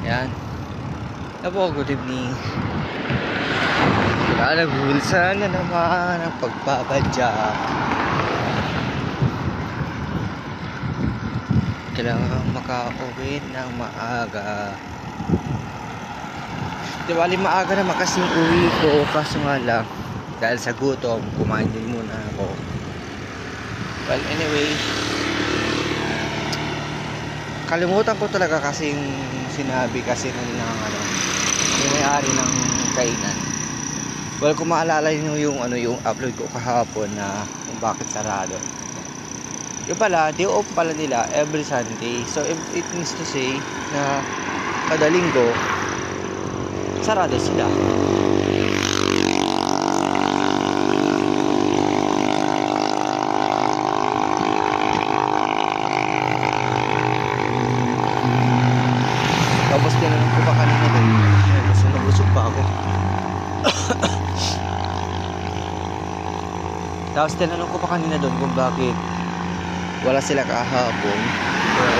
Yan. Apo, good evening. Nagulsa na naman ang pagbabadya. Kailangan makauwi ng maaga. Di bali maaga naman kasing uwi ko, kaso nga lang dahil sa gutom, kumain din muna ako. Well, anyway, kalimutan ko talaga kasing sinabi kasi nung yung may-ari ng kainan. Well, kung maalala nyo yung yung upload ko kahapon na kung bakit sarado. Yung pala, day off pala nila every Sunday. So it means to say na kada linggo sarado sila. Tapos tinanong ko pa kanina doon, busog pa ako. Tapos tinanong ko pa kanina doon kung bakit wala sila kahapon or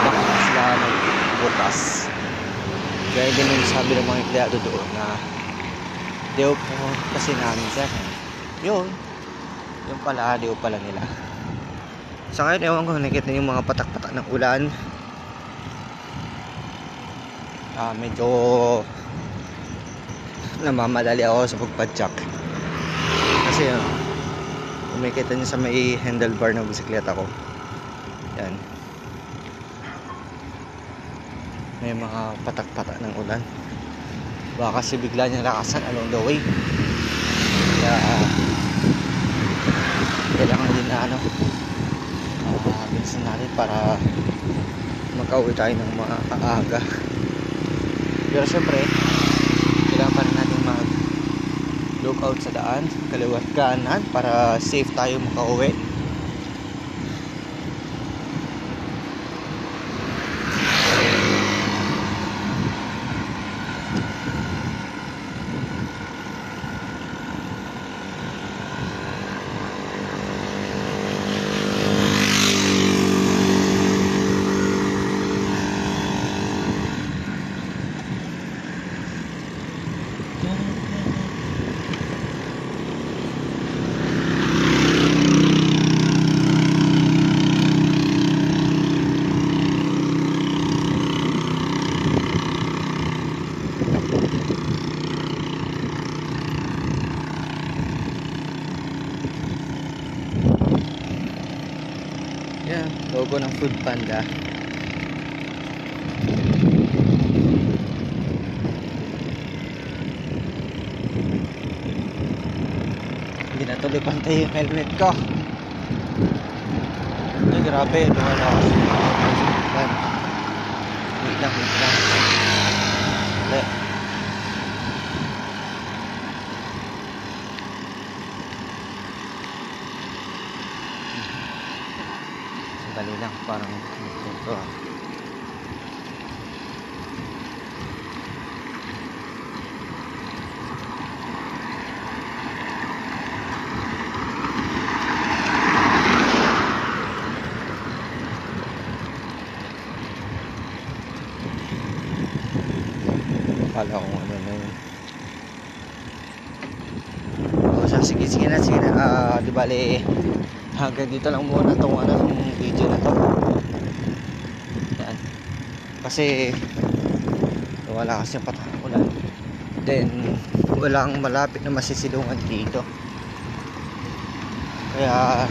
bakit sila nagbukas. Kaya din yung sabi ng mga empleyado doon na deo po kasi namin sir. Yun pala, deo pala nila. Sa ngayon ewan ko, nakikita yung mga patak-patak ng ulan. Medyo namamadali ako sa pagpadyak kasi kung makikita nyo sa may handlebar ng bisikleta ko, yan, may mga patak-patak ng ulan. Baka kasi bigla niyang lakasan along the way, kaya kailangan din na bilisan natin para makauwi tayo ng maaga. Pero syempre kailangan pa rin natin mag lookout sa daan, kaliwat kanan, para safe tayo makauwi. Yan, logo ng Food Panda. Hindi na tuloy pantay yung helmet ko. Ay, grabe, lumalakas. Wait lang. Dali lang, parang ito. Akala ko ano na yun. So, sige na. Di bale, hanggang dito lang muna itong video na to. Yan. Kasi wala kasi patang ulan. Then walang malapit na masisilungan dito. Kaya